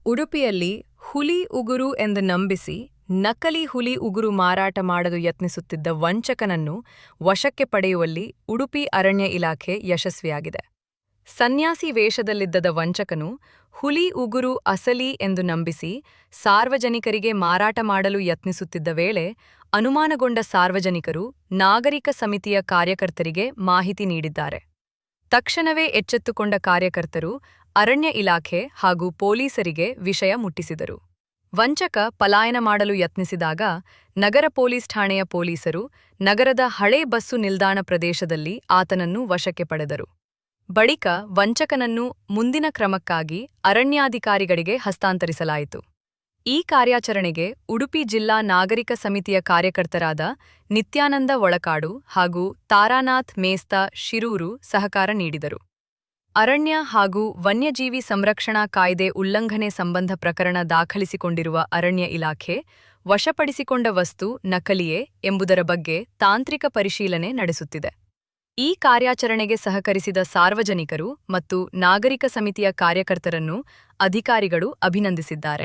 ಉಡುಪಿಯಲ್ಲಿ ಹುಲಿ ಉಗುರು ಎಂದು ನಂಬಿಸಿ ನಕಲಿ ಹುಲಿ ಉಗುರು ಮಾರಾಟ ಮಾಡಲು ಯತ್ನಿಸುತ್ತಿದ್ದ ವಂಚಕನನ್ನು ವಶಕ್ಕೆ ಪಡೆಯುವಲ್ಲಿ ಉಡುಪಿ ಅರಣ್ಯ ಇಲಾಖೆ ಯಶಸ್ವಿಯಾಗಿದೆ. ಸನ್ಯಾಸಿ ವೇಷದಲ್ಲಿದ್ದ ವಂಚಕನು ಹುಲಿ ಉಗುರು ಅಸಲಿ ಎಂದು ನಂಬಿಸಿ ಸಾರ್ವಜನಿಕರಿಗೆ ಮಾರಾಟ ಮಾಡಲು ಯತ್ನಿಸುತ್ತಿದ್ದ ವೇಳೆ ಅನುಮಾನಗೊಂಡ ಸಾರ್ವಜನಿಕರು ನಾಗರಿಕ ಸಮಿತಿಯ ಕಾರ್ಯಕರ್ತರಿಗೆ ಮಾಹಿತಿ ನೀಡಿದ್ದಾರೆ. ತಕ್ಷಣವೇ ಎಚ್ಚೆತ್ತುಕೊಂಡ ಕಾರ್ಯಕರ್ತರು ಅರಣ್ಯ ಇಲಾಖೆ ಹಾಗೂ ಪೊಲೀಸರಿಗೆ ವಿಷಯ ಮುಟ್ಟಿಸಿದರು. ವಂಚಕ ಪಲಾಯನ ಮಾಡಲು ಯತ್ನಿಸಿದಾಗ ನಗರ ಪೊಲೀಸ್ ಠಾಣೆಯ ಪೊಲೀಸರು ನಗರದ ಹಳೇ ಬಸ್ಸು ನಿಲ್ದಾಣ ಪ್ರದೇಶದಲ್ಲಿ ಆತನನ್ನು ವಶಕ್ಕೆ ಪಡೆದರು. ಬಳಿಕ ವಂಚಕನನ್ನು ಮುಂದಿನ ಕ್ರಮಕ್ಕಾಗಿ ಅರಣ್ಯಾಧಿಕಾರಿಗಳಿಗೆ ಹಸ್ತಾಂತರಿಸಲಾಯಿತು. ಈ ಕಾರ್ಯಾಚರಣೆಗೆ ಉಡುಪಿ ಜಿಲ್ಲಾ ನಾಗರಿಕ ಸಮಿತಿಯ ಕಾರ್ಯಕರ್ತರಾದ ನಿತ್ಯಾನಂದ ಒಳಕಾಡು ಹಾಗೂ ತಾರಾನಾಥ್ ಮೇಸ್ತಾ ಶಿರೂರು ಸಹಕಾರ ನೀಡಿದರು. ಅರಣ್ಯ ಹಾಗೂ ವನ್ಯಜೀವಿ ಸಂರಕ್ಷಣಾ ಕಾಯ್ದೆ ಉಲ್ಲಂಘನೆ ಸಂಬಂಧ ಪ್ರಕರಣ ದಾಖಲಿಸಿಕೊಂಡಿರುವ ಅರಣ್ಯ ಇಲಾಖೆ ವಶಪಡಿಸಿಕೊಂಡ ವಸ್ತು ನಕಲಿಯೇ ಎಂಬುದರ ಬಗ್ಗೆ ತಾಂತ್ರಿಕ ಪರಿಶೀಲನೆ ನಡೆಸುತ್ತಿದೆ. ಈ ಕಾರ್ಯಾಚರಣೆಗೆ ಸಹಕರಿಸಿದ ಸಾರ್ವಜನಿಕರು ಮತ್ತು ನಾಗರಿಕ ಸಮಿತಿಯ ಕಾರ್ಯಕರ್ತರನ್ನು ಅಧಿಕಾರಿಗಳು ಅಭಿನಂದಿಸಿದ್ದಾರೆ.